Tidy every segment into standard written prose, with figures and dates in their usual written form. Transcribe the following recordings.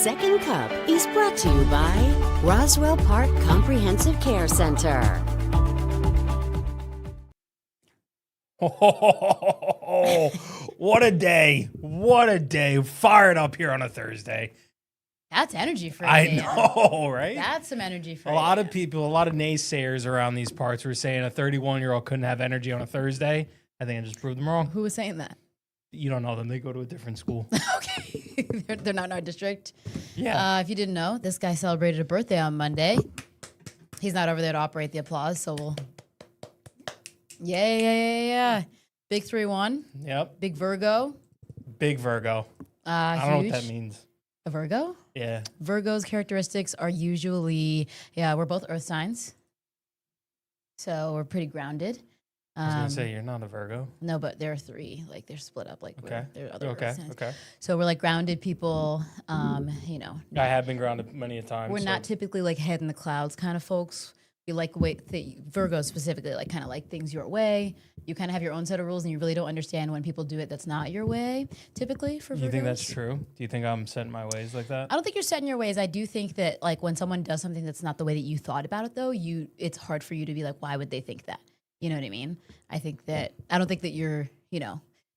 Second Cup is brought to you by Roswell Park Comprehensive Care Center. Oh, what a day. What a day. Fired up here on a Thursday. That's energy for I you. know, right? That's some energy for A you. lot of people, a lot of naysayers around these parts were saying a 31-year-old couldn't have energy on a Thursday. I think I just proved them wrong. Who was saying that? You don't know them. They go to a different school. Okay. They're not in our district. Yeah. If you didn't know, this guy celebrated a birthday on Monday. He's not over there to operate the applause, so we'll... Yeah. Big 3-1. Yep. Big Virgo. Big Virgo. I don't know what that Huge. means. A Virgo? Yeah. Virgo's characteristics are usually, we're both earth signs. So we're pretty grounded. I was going to say, you're not a Virgo. No, but there are three. Like they're split up. Like Okay. there are other Okay. earth signs. Okay. So we're like grounded people. I have been grounded many a time. We're so- not typically like head in the clouds kind of folks. We like Virgos specifically, like kind of like things your way. You kind of have your own set of rules, and you really don't understand when people do it that's not your way. Typically for Virgos. You think that's true? Do you think I'm set in my ways like that? I don't think you're set in your ways. I do think that like when someone does something that's not the way that you thought about it, though, it's hard for you to be like, why would they think that? You know what I mean? I don't think that you're,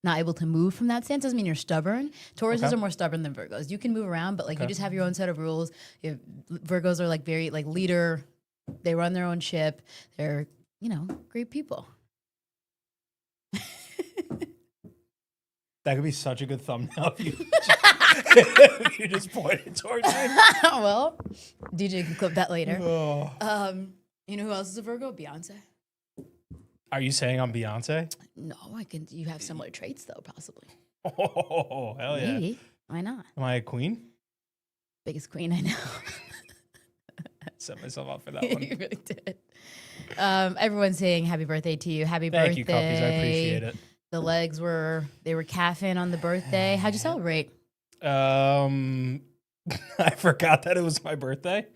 not able to move from that stance. Doesn't mean you're stubborn. Tauruses are more stubborn than Virgos. You can move around, but like you just have your own set of rules. Virgos are like very like leader. They run their own ship. They're, great people. That could be such a good thumbnail if if you just pointed towards me. Well, DJ can clip that later. Oh. You know who else is a Virgo? Beyonce. Are you saying I'm Beyonce? No, you have similar traits though, possibly. Oh, hell yeah. Maybe. Why not? Am I a queen? Biggest queen I know. Set myself up for that one. You really did. Everyone's saying happy birthday to you. Happy birthday. Thank you, Cuppies. I appreciate it. The legs were caffeine on the birthday. How'd you celebrate? I forgot that it was my birthday.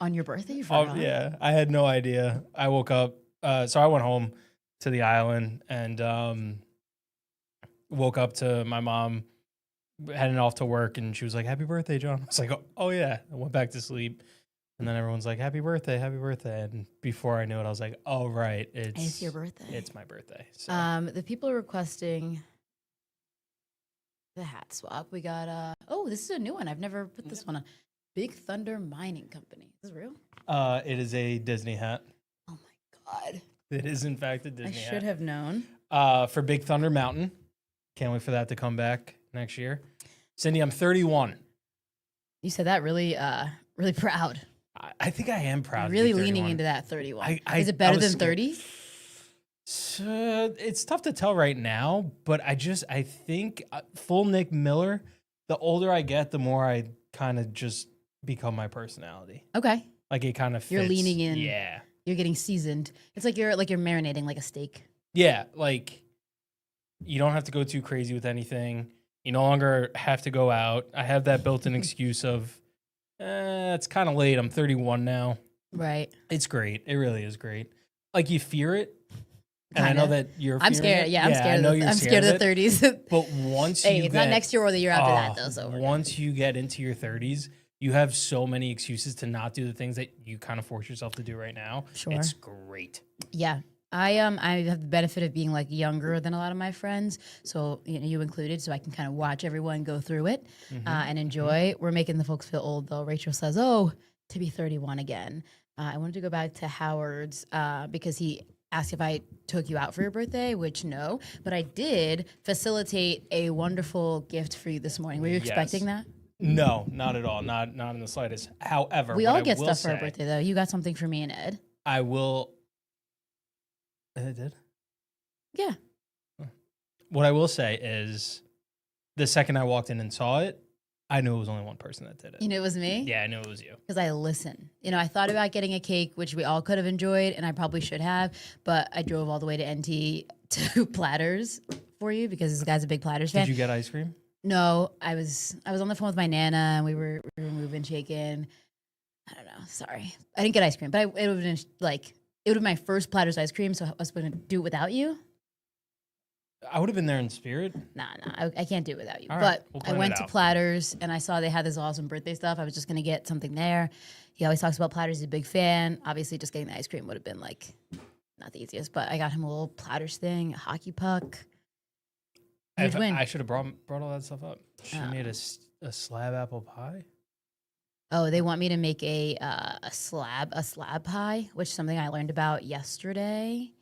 On your birthday? You forgot? Yeah, I had no idea. I woke up, so I went home to the island and woke up to my mom heading off to work, and she was like, "Happy birthday, John." I was like, "Oh yeah." I went back to sleep, and then everyone's like, "Happy birthday, happy birthday!" And before I knew it, I was like, "Oh right, It's your birthday. It's my birthday." So. The people are requesting the hat swap. We got this is a new one. I've never put this one on. Big Thunder Mining Company. Is this real? It is a Disney hat. Oh my god. It is in fact a Disney I hat. should have known. For Big Thunder Mountain. Can't wait for that to come back next year. Cindy, I'm 31. You said that really really proud. I think I am proud. Really to be leaning 31. into that 31. I- Is it better I was than 30? So, it's tough to tell right now, but I think full Nick Miller, the older I get, the more I kind of just become my personality. Okay. Like it kind of fits. You're leaning in. Yeah. You're getting seasoned. It's like you're marinating like a steak. Yeah, like you don't have to go too crazy with anything. You no longer have to go out. I have that built-in excuse of, it's kind of late. I'm 31 now. Right. It's great. It really is great. Like you fear it. And I Kinda. know that you're I'm fearing scared. it. Yeah, I'm scared. I know you're I'm scared of the it. 30s. But once Hey, you it's get, not next year or the year after that, though. So once you get into your 30s, you have so many excuses to not do the things that you kind of force yourself to do right now. Sure. It's great. yeah, I have the benefit of being like younger than a lot of my friends, so you included, so I can kind of watch everyone go through it and enjoy. We're making the folks feel old though. Rachel says, "Oh, to be 31 again." I wanted to go back to Howard's because he asked if I took you out for your birthday, which no, but I did facilitate a wonderful gift for you this morning. Were you expecting that? No, not at all. Not in the slightest. However, We what all I get will stuff for our say- birthday though. You got something for me and Ed. I will. I did. Yeah. What I will say is, the second I walked in and saw it, I knew it was only one person that did it. You knew it was me? Yeah, I knew it was you. Because I listen. I thought about getting a cake, which we all could have enjoyed, and I probably should have, but I drove all the way to NT to Platters for you because this guy's a big Platters fan. Did you get ice cream? No, I was on the phone with my Nana, and we were moving, shaking. I don't know. Sorry. I didn't get ice cream, but it would have been like, it would have been my first Platters ice cream, so I was going to do it without you. I would have been there in spirit. Nah, I can't do it without you. All right, But we'll I plan went it to out. Platters and I saw they had this awesome birthday stuff. I was just gonna get something there. He always talks about Platters. He's a big fan. Obviously, just getting the ice cream would have been like not the easiest, but I got him a little Platters thing, a hockey puck. Huge win. I should have brought all that stuff up. She made a slab apple pie. Oh, they want me to make a slab pie, which is something I learned about yesterday.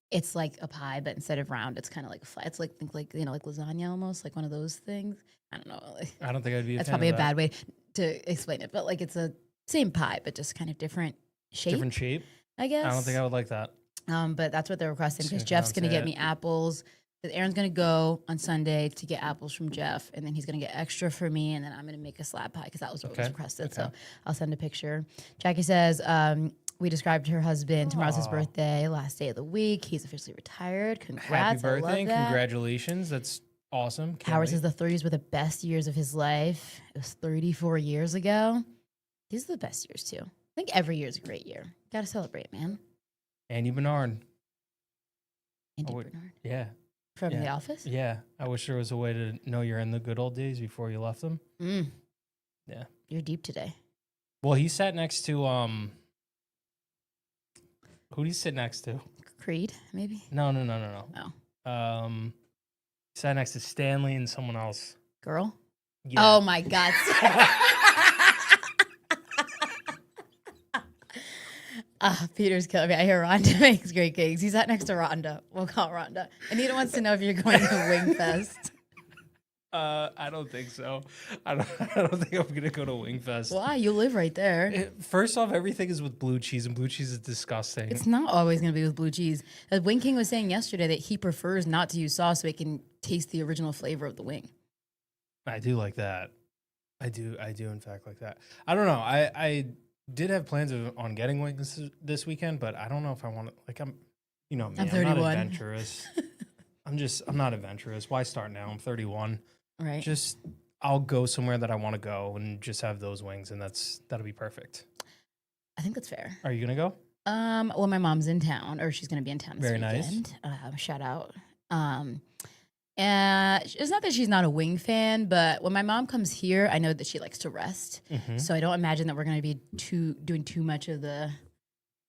It's like a pie, but instead of round, it's kind of like flat. It's like think like like lasagna almost, like one of those things. I don't know. I don't think I'd be. That's fan probably of a that. bad way to explain it, but like it's a same pie, but just kind of different shape. Different shape. I guess. I don't think I would like that. But that's what they're requesting Just because gonna Jeff's gonna pronounce get me it. apples. But Aaron's gonna go on Sunday to get apples from Jeff, and then he's gonna get extra for me, and then I'm gonna make a slab pie because that was what was Okay, requested. okay. So I'll send a picture. Jackie says we described her husband. Tomorrow's his Aw. birthday, last day of the week. He's officially retired. Congrats! Happy birthday I and love that. Congratulations. That's awesome. Can't Howard wait. says the 30s were the best years of his life. It was 34 years ago. These are the best years too. I think every year is a great year. Got to celebrate, man. Andy Bernard. Andy would- Bernard Yeah. from yeah. The Office. Yeah. I wish there was a way to know you're in the good old days before you left them. Mm. Yeah. You're deep today. Well, he sat next to who did he sit next to? Creed, maybe. No. Oh, He sat next to Stanley and someone else. girl. Yeah. Oh my God. Peter's killing me. I hear Rhonda makes great cakes. He sat next to Rhonda. We'll call Rhonda. Anita wants to know if you're going to Wing Fest. I don't think so. I don't think I'm gonna go to Wingfest. Why? You live right there. First off, everything is with blue cheese, and blue cheese is disgusting. It's not always going to be with blue cheese. Wing King was saying yesterday that he prefers not to use sauce so he can taste the original flavor of the wing. I do like that. I do in fact like that. I don't know. I did have plans on getting wings this weekend, but I don't know if I want to. Like I'm me. I'm I'm not 31. adventurous. I'm not adventurous. Why start now? I'm 31. Right. Just I'll go somewhere that I want to go and just have those wings, and that'll be perfect. I think that's fair. Are you gonna go? Well, my mom's in town, or she's going to be in town this Very nice. weekend. Shout out. And it's not that she's not a wing fan, but when my mom comes here, I know that she likes to rest. Mhm. So I don't imagine that we're going to be doing too much of the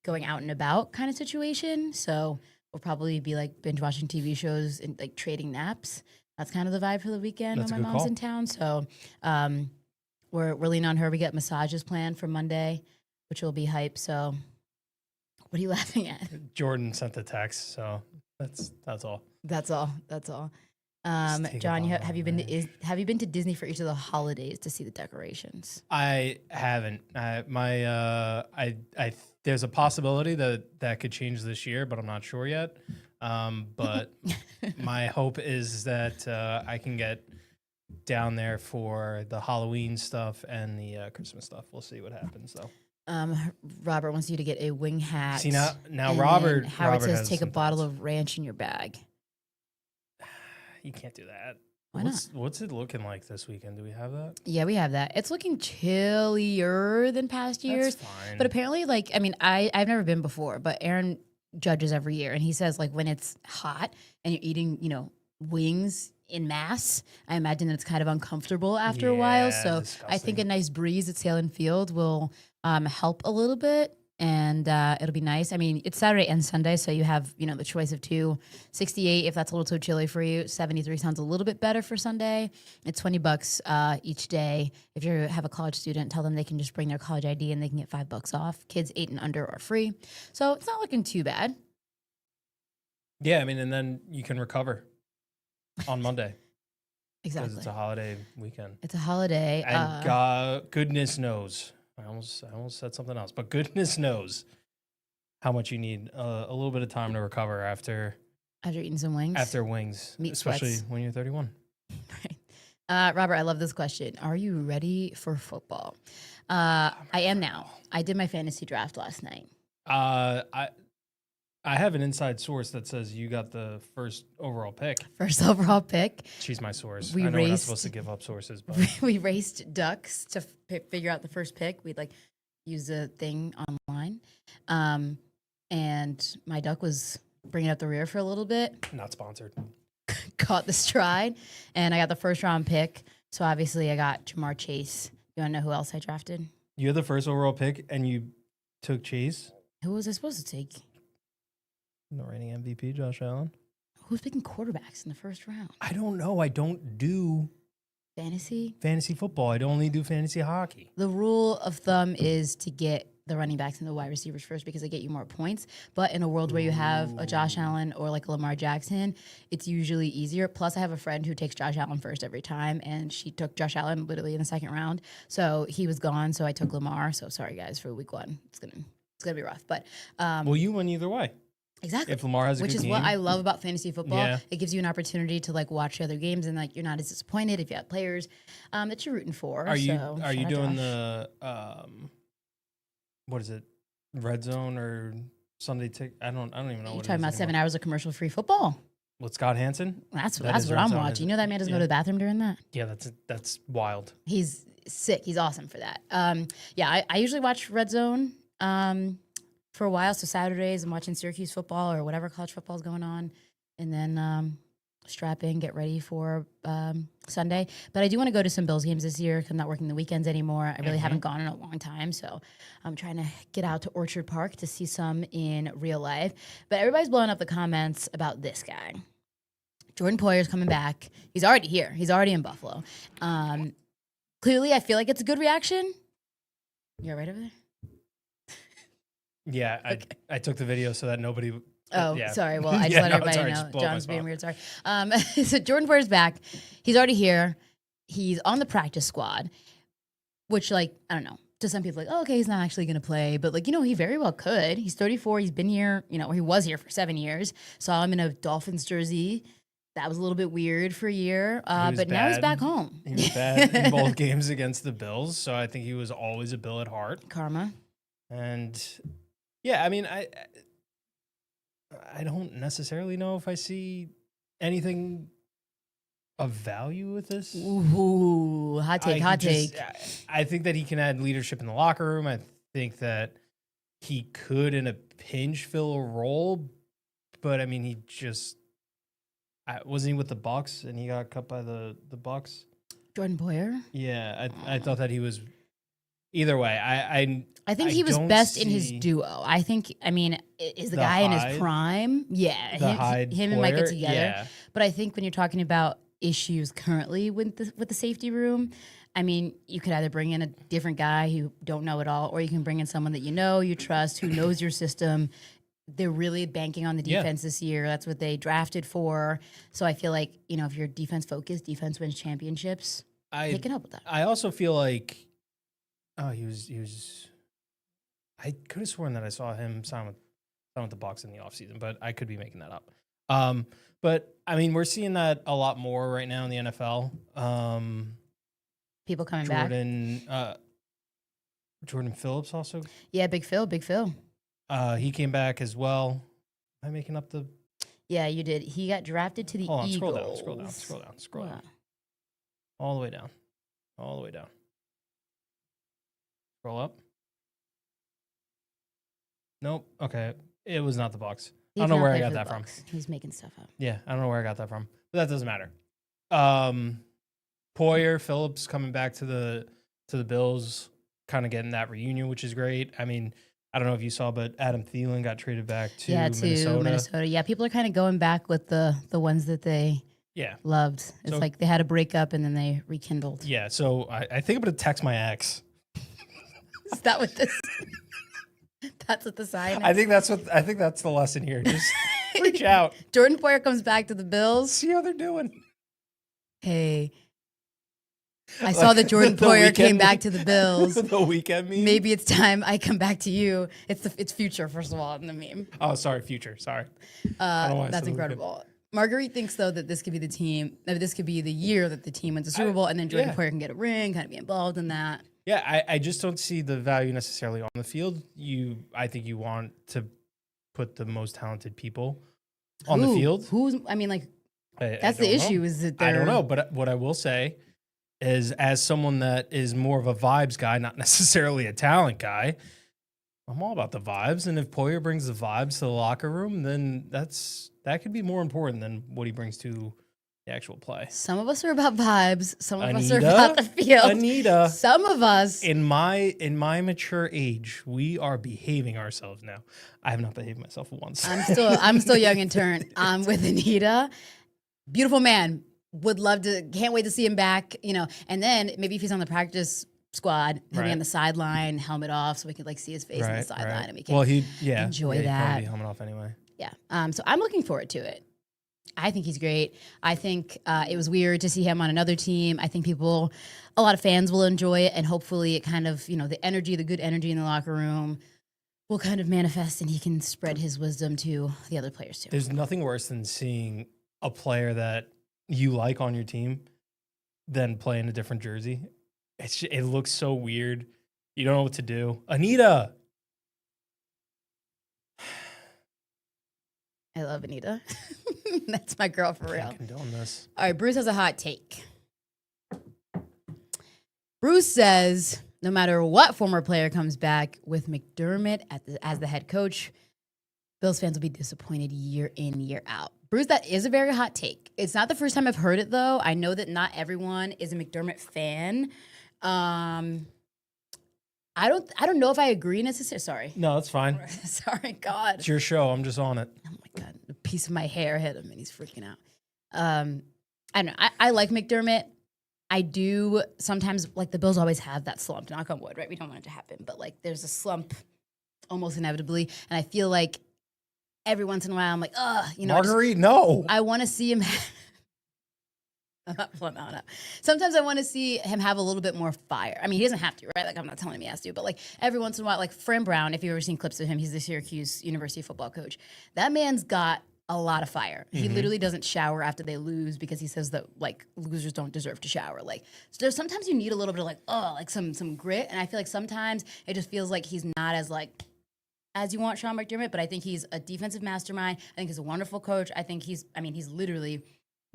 going out and about kind of situation. So we'll probably be like binge watching TV shows and like trading naps. That's kind of the vibe for the weekend That's a when my good mom's call. in town. So we're leaning on her. We get massages planned for Monday, which will be hype. So what are you laughing at? Jordan sent the text, so that's all. That's all. That's all. take a John, bottle have you of been Ranch. have you been to Disney for each of the holidays to see the decorations? I haven't. There's a possibility that could change this year, but I'm not sure yet. But my hope is that I can get down there for the Halloween stuff and the Christmas stuff. We'll see what happens, though. Robert wants you to get a wing hat. See now and Robert. then Howard Robert says has take a some bottle thoughts. of ranch in your bag. You can't do that. Why What's it looking like this weekend? Do we have that? Yeah, we have that. It's looking chillier than past years. That's fine. But apparently, like, I mean, I've never been before, but Aaron judges every year, and he says like when it's hot and you're eating, wings in mass, I imagine that it's kind of uncomfortable after a while. Yeah, So I think a nice breeze at Salem Field will help a little bit, and it'll be nice. I mean, it's Saturday and Sunday, so you have the choice of two. 68 if that's a little too chilly for you. 73 sounds a little bit better for Sunday. It's $20 each day. If you have a college student, tell them they can just bring their college ID and they can get $5 off. Kids 8 and under are free, so it's not looking too bad. Yeah, I mean, and then you can recover on Monday because Exactly, it's a holiday weekend. it's a holiday. And God, goodness knows, I almost said something else, but goodness knows how much you need a little bit of time to recover after After eating some wings. wings, Meat especially sweats. when you're 31. Right. Robert, I love this question. Are you ready for football? I am now. I did my fantasy draft last night. I have an inside source that says you got the first overall pick. First overall pick. She's my source. We I know we're not raced- supposed to give up sources, but We raced ducks to figure out the first pick. We'd like use a thing online. And my duck was bring it up the rear for a little bit. Not sponsored. Caught the stride, and I got the first round pick. So obviously I got Jamar Chase. You want to know who else I drafted? You had the first overall pick, and you took Chase. Who was I supposed to take? The reigning MVP, Josh Allen. Who's picking quarterbacks in the first round? I don't know. I don't do Fantasy football. I only do fantasy hockey. The rule of thumb is to get the running backs and the wide receivers first because they get you more points. But in a world where you have a Josh Allen or like a Lamar Jackson, it's usually easier. Plus, I have a friend who takes Josh Allen first every time, and she took Josh Allen literally in the second round. So he was gone, so I took Lamar. So sorry, guys, for week one. It's gonna be rough. But Well, you win either way. exactly. If Lamar has a Which good is game. what I love about fantasy football. Yeah. It gives you an opportunity to like watch the other games and like you're not as disappointed if you have players that you're rooting for. Are you So, are you shout out doing Josh. the what is it? Red Zone or Sunday tick? I don't even know You what talking it about is 7 anymore. hours of commercial free football? With Scott Hansen? That's That is what Red I'm Zone, watching. isn't You know it? that man doesn't go Yeah. to the bathroom during that. Yeah, that's wild. He's sick. He's awesome for that. Yeah, I usually watch Red Zone for a while. So Saturdays I'm watching Syracuse football or whatever college football is going on, and then strap in, get ready for Sunday. But I do want to go to some Bills games this year 'cause I'm not working the weekends anymore. I really haven't gone in a long time, so I'm trying to get out to Orchard Park to see some in real life. But everybody's blowing up the comments about this guy. Jordan Poyer's coming back. He's already here. He's already in Buffalo. Clearly, I feel like it's a good reaction. You're right over there? Yeah, I took the video so that nobody. Oh, yeah. sorry. Well, I just Yeah, let no, everybody sorry, know. just blow up my John's being spot. weird. Sorry. So Jordan Poyer's back. He's already here. He's on the practice squad, which, like, I don't know. To some people, like, oh, okay, he's not actually going to play. But, like, he very well could. He's 34. He's been here, or he was here for 7 years. Saw him in a Dolphins jersey. That was a little bit weird for a year. was But now he's bad. back home. He was bad in both games against the Bills, so I think he was always a Bill at heart. Karma. And yeah, I mean, I don't necessarily know if I see anything of value with this. Ooh, hot take, hot take. I think that he can add leadership in the locker room. I think that he could, in a pinch, fill a role. But I mean, he just wasn't he with the Bucks and he got cut by the Bucks. Jordan Poyer? Yeah, I thought that he was. Either way, I think I he was don't best in his see duo. I think, is the the guy in Hyde- his prime? Yeah, the Hyde him and Mike get Poyer, together. yeah. But I think when you're talking about issues currently with the safety room, I mean, you could either bring in a different guy who don't know it all, or you can bring in someone that you trust, who knows your system. They're really banking on the Yeah. defense this year. That's what they drafted for. So I feel like, if you're defense focused, defense wins championships. They can help with that. I also feel like, he was. I could have sworn that I saw him sign with the Bucks in the offseason, but I could be making that up. But I mean, we're seeing that a lot more right now in the NFL. People coming back. Jordan Phillips also. Yeah, Big Phil. He came back as well. Am I making up the? Yeah, you did. He got drafted to the Hold on, Eagles. scroll down. Wow. All the way down. Scroll up. Nope. Okay. It was not the Bucks. He I don't know cannot where I play got for the that from. Bucks. He's making stuff up. Yeah, I don't know where I got that from. But that doesn't matter. Poyer, Phillips coming back to the Bills, kind of getting that reunion, which is great. I mean, I don't know if you saw, but Adam Thielen got traded back to Minnesota. Yeah, people are kind of going back with the ones that they Yeah. loved. It's So- like they had a breakup and then they rekindled. Yeah. So I think I'm going to text my ex. Is that what this? That's what the sign is. I think that's the lesson here. Just reach out. Jordan Poyer comes back to the Bills. See how they're doing. Hey, I saw that Jordan The Poyer weekend came back meme. to the Bills. The weekend meme. Maybe it's time I come back to you. It's future, first of all, in the meme. Oh, sorry, future. Sorry. I don't know why I said That's the incredible. Marguerite thinks, though, that this could be the team, that this could be the year that the team wins the Super Bowl, and then Jordan yeah. Poyer can get a ring, kind of be involved in that. Yeah, I just don't see the value necessarily on the field. I think you want to put the most talented people on the field. That's the issue, is that I don't they're- know, but what I will say is, as someone that is more of a vibes guy, not necessarily a talent guy, I'm all about the vibes, and if Poyer brings the vibes to the locker room, then that could be more important than what he brings to the actual play. Some of us are about vibes. Some of us are Anita? about the field. Anita, Some of us. in my mature age, we are behaving ourselves now. I have not behaved myself once. I'm still young and turned. I'm with Anita. Beautiful man. Would love to. Can't wait to see him back. And then maybe if he's on the practice squad, he'll be Right. on the sideline, helmet off, so we could see his face on the sideline, and we can enjoy he'd probably that. be helmet off anyway. Yeah. So I'm looking forward to it. I think he's great. I think it was weird to see him on another team. I think a lot of fans will enjoy it, and hopefully it kind of, the good energy in the locker room will kind of manifest, and he can spread his wisdom to the other players too. There's nothing worse than seeing a player that you like on your team than play in a different jersey. It looks so weird. You don't know what to do. Anita. I love Anita. That's my girl for real. I condone this. All right, Bruce has a hot take. Bruce says no matter what former player comes back with McDermott as the head coach, Bills fans will be disappointed year in, year out. Bruce, that is a very hot take. It's not the first time I've heard it, though. I know that not everyone is a McDermott fan. I don't know if I agree necessarily. Sorry. No, that's fine. Sorry, God. It's your show. I'm just on it. Oh my God, a piece of my hair hit him and he's freaking out. I don't know. I like McDermott. I do sometimes, like the Bills always have that slump, knock on wood, right? We don't want it to happen, but like there's a slump almost inevitably. And I feel like every once in a while I'm like, Marguerite, no. I want to see him. No. Sometimes I want to see him have a little bit more fire. I mean, he doesn't have to, right? Like, I'm not telling him he has to, but like every once in a while, like Fran Brown, if you've ever seen clips of him, he's the Syracuse University football coach. That man's got a lot of fire. He literally doesn't shower after they lose because he says that like losers don't deserve to shower. Like, so sometimes you need a little bit of like some grit. And I feel like sometimes it just feels like he's not as you want Sean McDermott, but I think he's a defensive mastermind. I think he's a wonderful coach. I think he's literally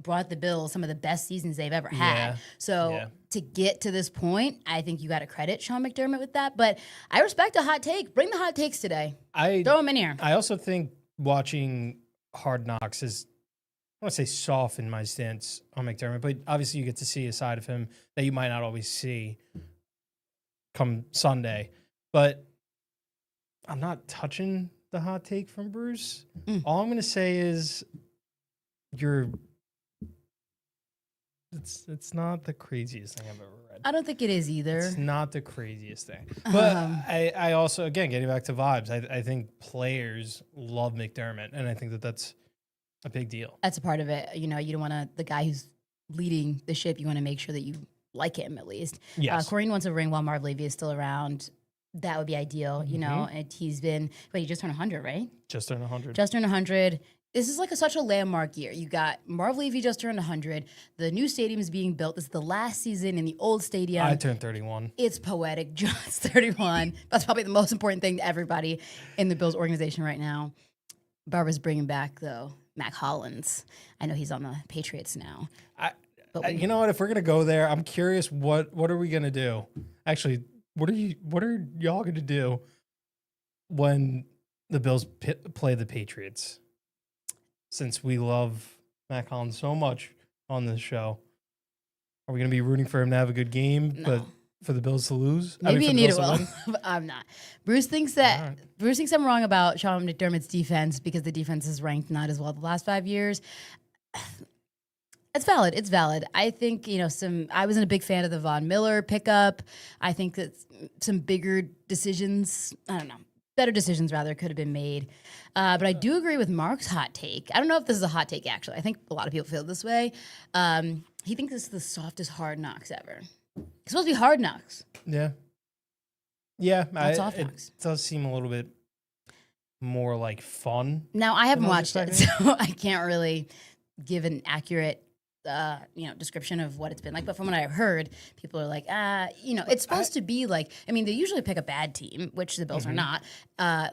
brought the Bills some of the best seasons they've ever had. Yeah. So to get to this point, I think you got to credit Sean McDermott with that. But I respect a hot take. Bring the hot takes today. Throw them in here. I also think watching Hard Knocks is, I want to say, soften my stance on McDermott, but obviously you get to see a side of him that you might not always see come Sunday. But I'm not touching the hot take from Bruce. All I'm going to say is it's not the craziest thing I've ever read. I don't think it is either. It's not the craziest thing. But I also, again, getting back to vibes, I think players love McDermott, and I think that's a big deal. That's a part of it. You don't want the guy who's leading the ship, you want to make sure that you like him at least. Yes. Corrine wants a ring while Marv Levy is still around. That would be ideal, and he just turned 100, right? Just turned 100. Just turned 100. This is such a landmark year. You got Marv Levy just turned 100. The new stadium is being built. This is the last season in the old stadium. I turned 31. It's poetic. Just 31. That's probably the most important thing to everybody in the Bills organization right now. Barbara's bringing back, though, Mac Hollins. I know he's on the Patriots now. You know what? If we're gonna go there, I'm curious. What are we gonna do? Actually, what are y'all gonna do when the Bills play the Patriots? Since we love Mac Hollins so much on this show, are we going to be rooting for him to have a good game, but for the Bills to lose? Maybe Anita will, but I'm not. Bruce thinks I'm wrong about Sean McDermott's defense because the defense is ranked not as well the last 5 years. It's valid. It's valid. I think, I wasn't a big fan of the Von Miller pickup. I think that some bigger decisions, better decisions rather could have been made. But I do agree with Mark's hot take. I don't know if this is a hot take, actually. I think a lot of people feel this way. He thinks this is the softest Hard Knocks ever. It's supposed to be Hard Knocks. Yeah. Yeah. Soft Knocks. It does seem a little bit more like fun. Now, I haven't watched it, so I can't really give an accurate description of what it's been like. But from what I've heard, people are like, it's supposed to be like, I mean, they usually pick a bad team, which the Bills are not,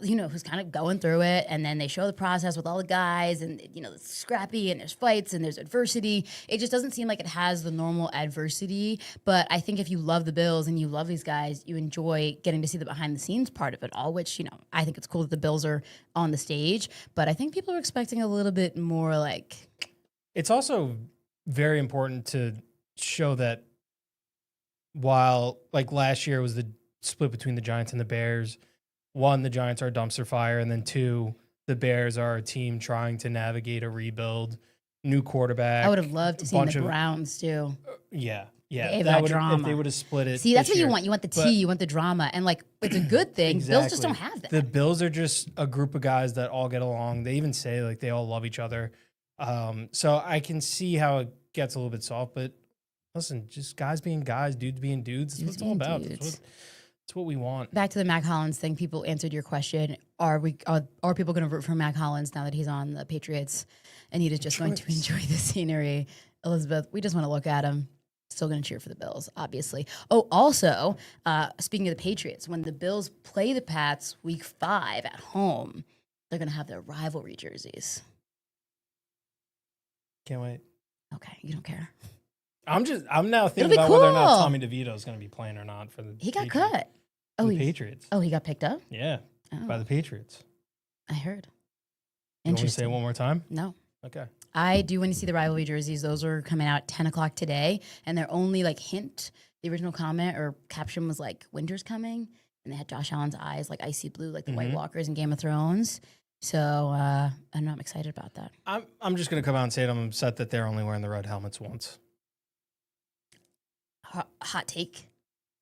who's kind of going through it. And then they show the process with all the guys and, it's scrappy and there's fights and there's adversity. It just doesn't seem like it has the normal adversity. But I think if you love the Bills and you love these guys, you enjoy getting to see the behind the scenes part of it all, which, I think it's cool that the Bills are on the stage. But I think people are expecting a little bit more like. It's also very important to show that while like last year was the split between the Giants and the Bears, one, the Giants are a dumpster fire, and then two, the Bears are a team trying to navigate a rebuild, new quarterback. I would have loved to see the Browns too. Yeah. That drama. If they would have split it. See, that's what you want. You want the tea, you want the drama. And like, it's a good thing. Exactly. Bills just don't have that. The Bills are just a group of guys that all get along. They even say like they all love each other. So I can see how it gets a little bit soft, but listen, just guys being guys, dudes being dudes. That's what it's all about. That's what we want. Back to the Mac Hollins thing. People answered your question. Are people going to root for Mac Hollins now that he's on the Patriots? Anita's just going to enjoy the scenery. Elizabeth, we just want to look at him. Still going to cheer for the Bills, obviously. Oh, also, speaking of the Patriots, when the Bills play the Pats week 5 at home, they're going to have their rivalry jerseys. Can't wait. Okay, you don't care. I'm now thinking about whether or not Tommy DeVito is going to be playing or not for the He got Patriots. cut. The Patriots. Oh, he got picked up? Yeah, by the Patriots. I heard. You want me to say it one more time? No. Okay. I do want to see the rivalry jerseys. Those are coming out at 10 o'clock today, and they're only like hint. The original comment or caption was like, winter's coming, and they had Josh Allen's eyes like icy blue, like the White Walkers in Game of Thrones. So I'm excited about that. I'm just going to come out and say it. I'm upset that they're only wearing the red helmets once. Hot take.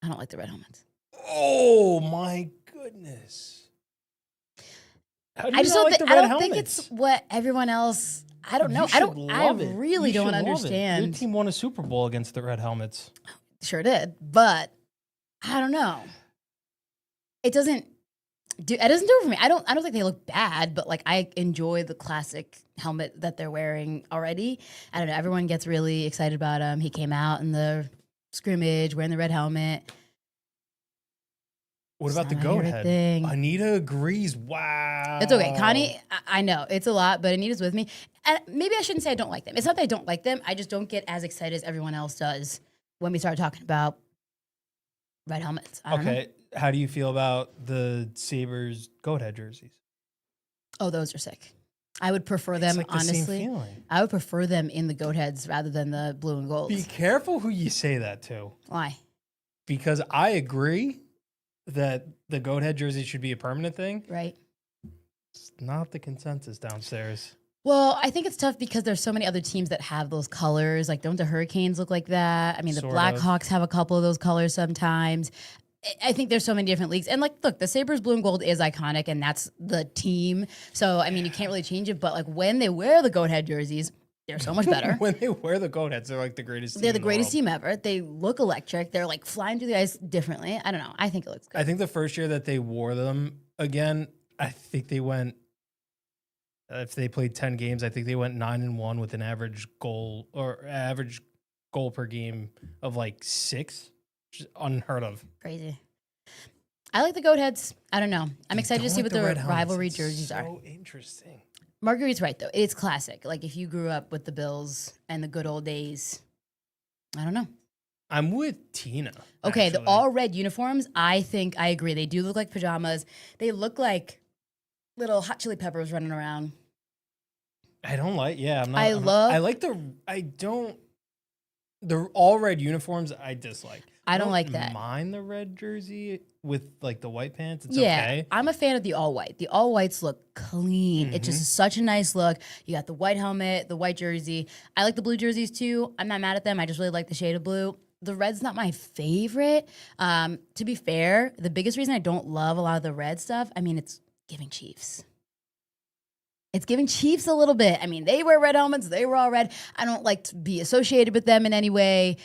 I don't like the red helmets. Oh, my goodness. I don't think it's what everyone else. I don't know. I really don't understand. Your team won a Super Bowl against the red helmets. Sure did, but I don't know. It doesn't do it for me. I don't think they look bad, but like I enjoy the classic helmet that they're wearing already. I don't know. Everyone gets really excited about him. He came out in the scrimmage wearing the red helmet. What about the goat head? Anita agrees. Wow. It's okay. Connie, I know it's a lot, but Anita's with me. And maybe I shouldn't say I don't like them. It's not that I don't like them. I just don't get as excited as everyone else does when we start talking about red helmets. Okay. How do you feel about the Sabres goat head jerseys? Oh, those are sick. I would prefer them, like honestly. The same feeling. I would prefer them in the goat heads rather than the blue and gold. Be careful who you say that to. Why? Because I agree that the goat head jersey should be a permanent thing. Right. It's not the consensus downstairs. Well, I think it's tough because there's so many other teams that have those colors. Like, don't the Hurricanes look like that? I mean, the Blackhawks have a couple of those colors sometimes. I think there's so many different leagues. And, like, look, the Sabres blue and gold is iconic, and that's the team. So, I mean, you can't really change it. But, like, when they wear the goat head jerseys, they're so much better. When they wear the goat heads, they're like the greatest team. They're the greatest team ever. They look electric. They're, like, flying through the ice differently. I don't know. I think it looks good. I think the first year that they wore them again, I think they went, if they played 10 games, I think they went 9-1 with an average goal per game of like 6, which is unheard of. Crazy. I like the goat heads. I don't know. I'm excited to see what the rivalry jerseys are. So interesting. Marguerite's right, though. It's classic. Like, if you grew up with the Bills and the good old days, I don't know. I'm with Tina. Okay, actually. the all red uniforms, I think I agree. They do look like pajamas. They look like little hot chili peppers running around. I don't like, yeah. The all red uniforms I dislike. I don't like that. Mind the red jersey with like the white pants. It's yeah, okay. I'm a fan of the all white. The all whites look clean. It's just such a nice look. You got the white helmet, the white jersey. I like the blue jerseys too. I'm not mad at them. I just really like the shade of blue. The red's not my favorite. To be fair, the biggest reason I don't love a lot of the red stuff, I mean, it's giving Chiefs. It's giving Chiefs a little bit. I mean, they wear red helmets. They were all red. I don't like to be associated with them in any way.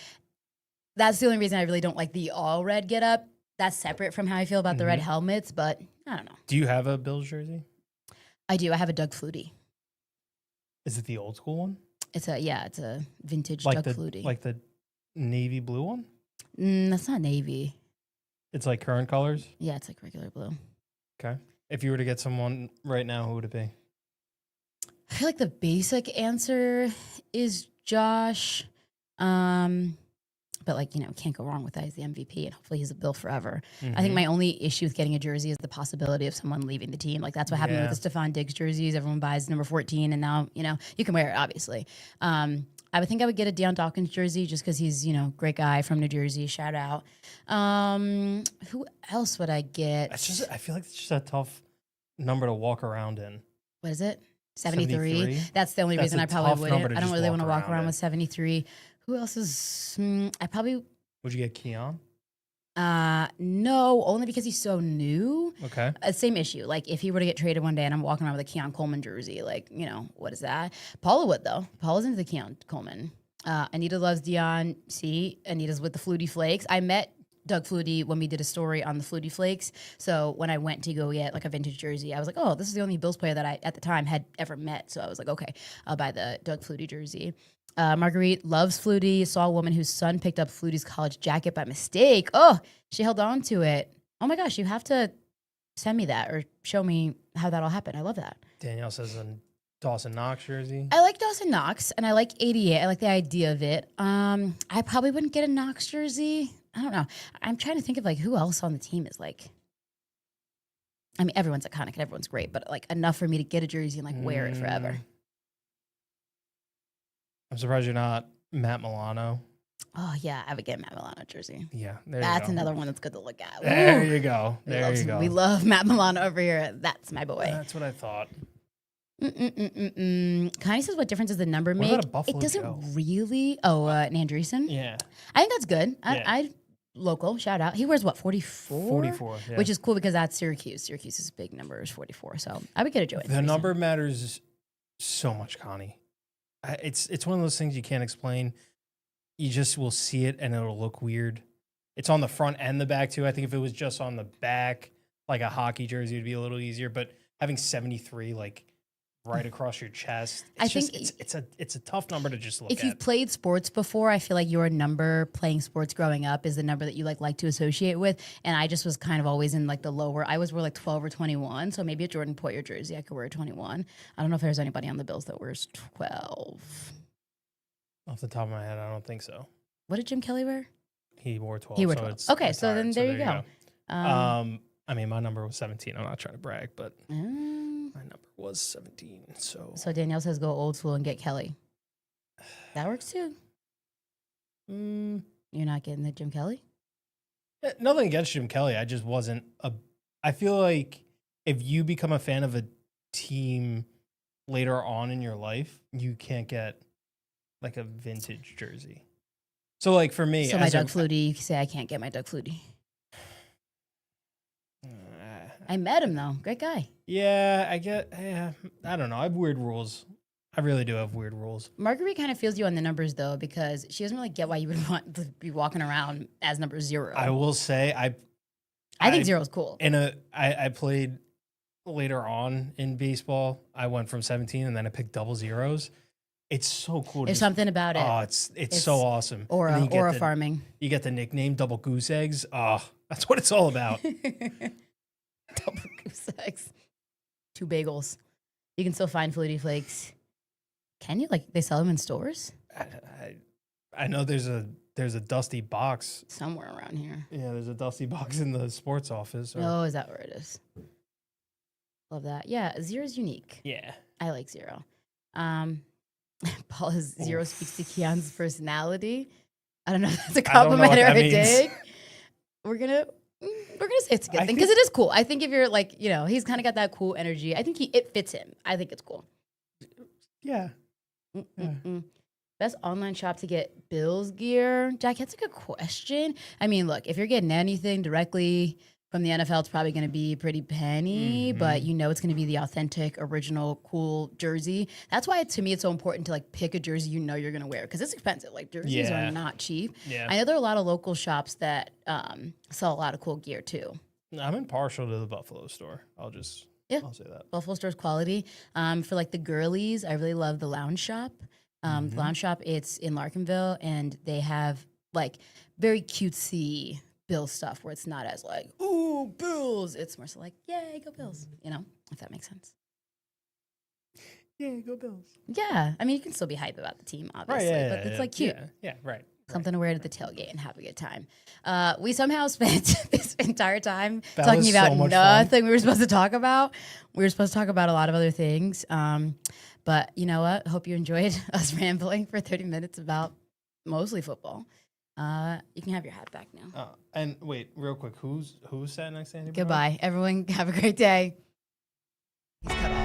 That's the only reason I really don't like the all red get up. That's separate from how I feel about the red helmets, but I don't know. Do you have a Bills jersey? I do. I have a Doug Flutie. Is it the old school one? It's a vintage Like Doug the Flutie. like the navy blue one. That's not navy. It's like current colors. Yeah, it's like regular blue. Okay. If you were to get someone right now, who would it be? I feel like the basic answer is Josh. But like, can't go wrong with that. He's the MVP and hopefully he's a Bill forever. I think my only issue with getting a jersey is the possibility of someone leaving the team. Like that's what happened with the Stephon Diggs jerseys. Everyone buys number 14 and now, you can wear it obviously. I would think I would get a Deion Dawkins jersey just because he's, great guy from New Jersey. Shout out. Who else would I get? I feel like it's just a tough number to walk around in. What is it? 73. 73? That's the only That's reason a I probably tough number wouldn't. to I don't just really want to walk around around in. with 73. Who else is? I probably Would you get Keon? no, only because he's so new. Okay. Same issue. Like if he were to get traded one day and I'm walking around with a Keon Coleman jersey, like what is that? Paula would though. Paula's into the Keon Coleman. Anita loves Dion. See, Anita's with the Flutie Flakes. I met Doug Flutie when we did a story on the Flutie Flakes. So when I went to go get like a vintage jersey, I was like, oh, this is the only Bills player that I at the time had ever met. So I was like, okay, I'll buy the Doug Flutie jersey. Marguerite loves Flutie. Saw a woman whose son picked up Flutie's college jacket by mistake. Oh, she held on to it. Oh my gosh, you have to send me that or show me how that all happened. I love that. Danielle says a Dawson Knox jersey. I like Dawson Knox and I like 88. I like the idea of it. I probably wouldn't get a Knox jersey. I don't know. I'm trying to think of like who else on the team is like. I mean, everyone's iconic and everyone's great, but like enough for me to get a jersey and like wear it forever. I'm surprised you're not Matt Milano. Oh yeah, I would get Matt Milano jersey. Yeah, there That's you go. another one that's good to look at. There Woo! you go. There you go. We love Matt Milano over here. That's my boy. That's what I thought. Connie says, "What difference does the number What make?" about a Buffalo It doesn't Joe? really. Oh, Nandreessen. Yeah. I think that's good. Yeah. I local shout out. He wears what 44? 44. Yeah. Which is cool because that's Syracuse. Syracuse's big number is 44. So I would get a Joe. The number matters so much, Connie. It's one of those things you can't explain. You just will see it and it'll look weird. It's on the front and the back too. I think if it was just on the back, like a hockey jersey, would be a little easier. But having 73 like right across your chest, it's a tough number to just look If at. you've played sports before, I feel like your number playing sports growing up is the number that you like to associate with. And I just was kind of always in like the lower. I always wore like 12 or 21. So maybe a Jordan Poyer jersey, I could wear a 21. I don't know if there's anybody on the Bills that wears 12. Off the top of my head, I don't think so. What did Jim Kelly wear? He wore 12. He wore so 12. it's Okay, so retired. then there you go. I mean, my number was 17. I'm not trying to brag, but my number was 17. So So Danielle says go old school and get Kelly. That works too. You're not getting the Jim Kelly? Nothing against Jim Kelly. I just wasn't I feel like if you become a fan of a team later on in your life, you can't get like a vintage jersey. So like for me, So my Doug Flutie, you can say I can't get my Doug Flutie. I met him though. Great guy. Yeah, I don't know. I have weird rules. I really do have weird rules. Marguerite kind of feels you on the numbers though, because she doesn't really get why you would want to be walking around as number 0. I will say I think 0 is cool. I played later on in baseball. I went from 17 and then I picked double zeros. It's so cool. There's something about it. Oh, it's so awesome. Aura, And then you get aura the- farming. You get the nickname Double Goose Eggs. Oh, that's what it's all about. Double goose eggs. 2 bagels. You can still find Flutie Flakes. Can you? Like they sell them in stores? I know there's a dusty box. Somewhere around here. Yeah, there's a dusty box in the sports office. Oh, is that where it is? Love that. Yeah, 0 is unique. Yeah. I like 0. Paul is 0 speaks to Keon's personality. I don't know if that's a I don't know compliment what or that a means. dig. We're gonna say it's a good thing because it is cool. I think if you're like, he's kind of got that cool energy. I think it fits him. I think it's cool. Yeah. Best online shop to get Bills gear? Jack, that's a good question. I mean, look, if you're getting anything directly from the NFL, it's probably going to be pretty penny, but it's going to be the authentic, original, cool jersey. That's why, to me, it's so important to like pick a jersey you're going to wear because it's expensive. Like jerseys are not cheap. Yeah. I know there are a lot of local shops that sell a lot of cool gear too. I'm impartial to the Buffalo store. I'll say that. Buffalo Store's quality. For like the girlies, I really love the Lounge Shop. Lounge Shop. It's in Larkinville, and they have like very cutesy Bills stuff where it's not as like, ooh, Bills. It's more so like, yay, go Bills. You know, if that makes sense. Yeah, go Bills. Yeah, I mean, you can still be hype about the team, obviously, but it's like cute. Yeah, right. Something to wear to the tailgate and have a good time. We somehow spent this entire time That talking was about so much nothing we were supposed to talk about. We were supposed to talk about a lot of other things. But you know what? Hope you enjoyed us rambling for 30 minutes about mostly football. You can have your hat back now. And wait, real quick, who's sat next to Andy Bernard? Goodbye. Everyone have a great day. He's cut off.